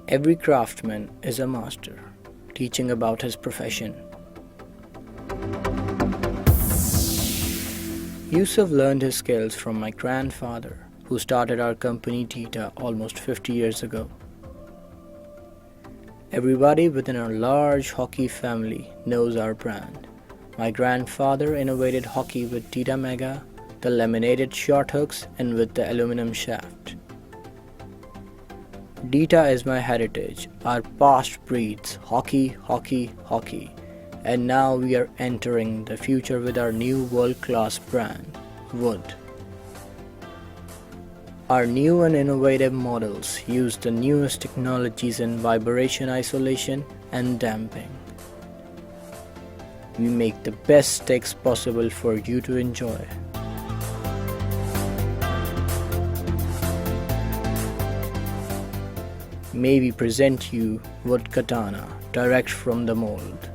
Every craftsman is a master, teaching about his profession. Yusuf learned his skills from my grandfather, who started our company Dita almost 50 years ago. Everybody within our large hockey family knows our brand. My grandfather innovated hockey with Dita Mega, the laminated short hooks, and with the aluminum shaft. Dita is my heritage. Our past breeds hockey, hockey, hockey. And now we are entering the future with our new world-class brand, Wood. Our new and innovative models use the newest technologies in vibration isolation and damping. We make the best sticks possible for you to enjoy. May we present you Wood Katana direct from the mold.